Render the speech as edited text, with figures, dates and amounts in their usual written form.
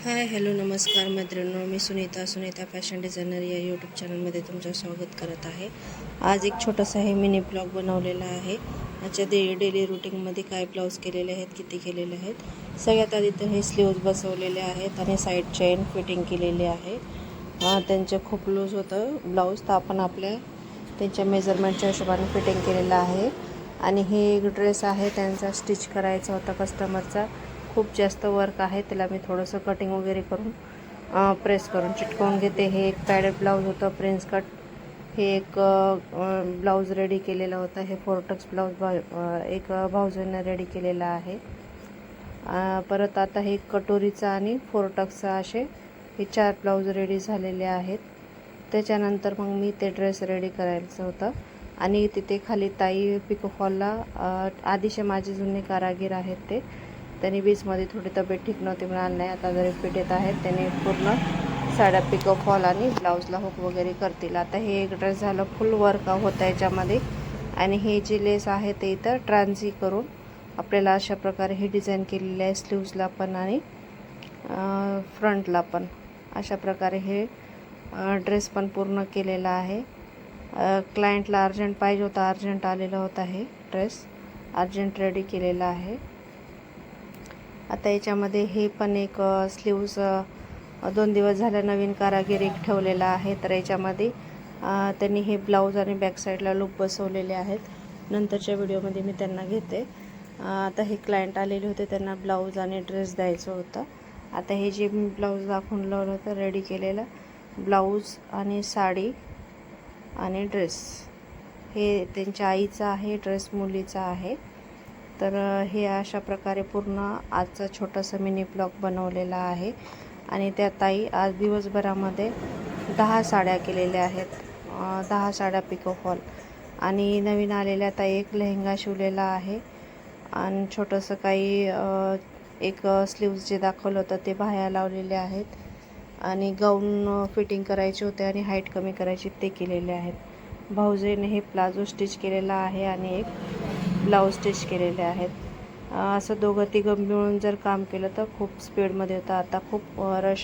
Hi hello नमस्कार मैत्रिणींनो, मी Sunita fashion designer या यूट्यूब चॅनलमध्ये तुमचं स्वागत करत आहे। आज एक छोटासा हे मिनी ब्लॉग बनवलेला आहे। आजच्या डेली रुटीनमध्ये काय ब्लाऊज केलेले आहेत, किती केलेले आहेत। सगळ्यात आधी तर हे स्लीव्ज बसवलेले आहेत आणि साईड चेन फिटिंग केलेली आहे। त्यांचे खूप लूज होतं ब्लाऊज, तर आपण त्यांच्या मेजरमेंटच्या हिशोबाने फिटिंग केलेलं आहे। आणि हे एक ड्रेस आहे त्यांचा, स्टिच करायचा होता कस्टमरचा। खूप जास्त वर्क आहे, त्याला मी थोडंसं कटिंग वगैरे करून प्रेस करून चिटकवून घेते। हे एक पॅडेड ब्लाऊज होतं, प्रिन्स कट। हे एक ब्लाऊज रेडी केलेला होता। हे फोरटक्स ब्लाऊज एक भाऊजींना रेडी केलेला आहे। परत आता हे कटोरीचा आणि फोरटक्सचा असे हे 4 ब्लाऊज रेडी झालेले आहेत। त्याच्यानंतर मग मी ते ड्रेस रेडी करायचं होतं। आणि तिथे खाली ताई पिको फॉलला आधीचे माझे जुने कारागीर आहेत, त्यांनी बीचमध्ये थोडी तब्येत ठीक नव्हती, मिळाली नाही। आता जरी फिट येत आहेत, त्यांनी पूर्ण साड्या पिको फॉल आणि ब्लाऊजला हुक वगैरे करतील। आता हे एक ड्रेस झालं, फुल वर्क होतं याच्यामध्ये। आणि हे जे लेस आहे ते इथं ट्रान्झी करून आपल्याला अशा प्रकारे ही डिझाईन केलेली आहे, स्लीव्जला पण आणि फ्रंटला पण। अशा प्रकारे हे ड्रेस पण पूर्ण केलेला आहे। क्लायंटला अर्जंट पाहिजे होता, अर्जंट आलेला होता, हे ड्रेस अर्जंट रेडी केलेला आहे। आता याच्यामध्ये हे पण एक स्लीव्ज 2 दिवस झाले नवीन कारागीर एक ठेवलेला आहे, तर याच्यामध्ये त्यांनी हे ब्लाऊज आणि बॅक साईडला लूप बसवलेले आहेत। नंतरच्या व्हिडिओमध्ये मी त्यांना घेते। आता हे क्लायंट आलेले होते, त्यांना ब्लाऊज आणि ड्रेस द्यायचं होतं। आता हे जे मी ब्लाऊज दाखवून लावलं होतं रेडी केलेलं, ब्लाऊज आणि साडी आणि ड्रेस हे त्यांच्या आईचं आहे, ड्रेस मुलीचा आहे। तर हे अशा प्रकारे पूर्ण आजचा छोटासा मिनी ब्लॉग बनवलेला आहे। आणि त्या ताई आज दिवसभरामध्ये 10 साड्या केलेल्या आहेत, 10 साड्या पिको फॉल। आणि नवीन आलेल्या ताई एक लेहंगा शिवलेला आहे आणि छोटंसं काही एक स्लीव्ज जे दाखवलं होतं ते बाह्या लावलेले आहेत। आणि गाऊन फिटिंग करायचे होते आणि हाईट कमी करायची ते केलेले आहेत। भाऊजीने हे प्लाझो स्टिच केलेला आहे आणि एक ब्लाऊज स्टिच केलेले आहेत। असं दोघं तिघं मिळून जर काम केलं तर खूप स्पीडमध्ये होतं। आता खूप रश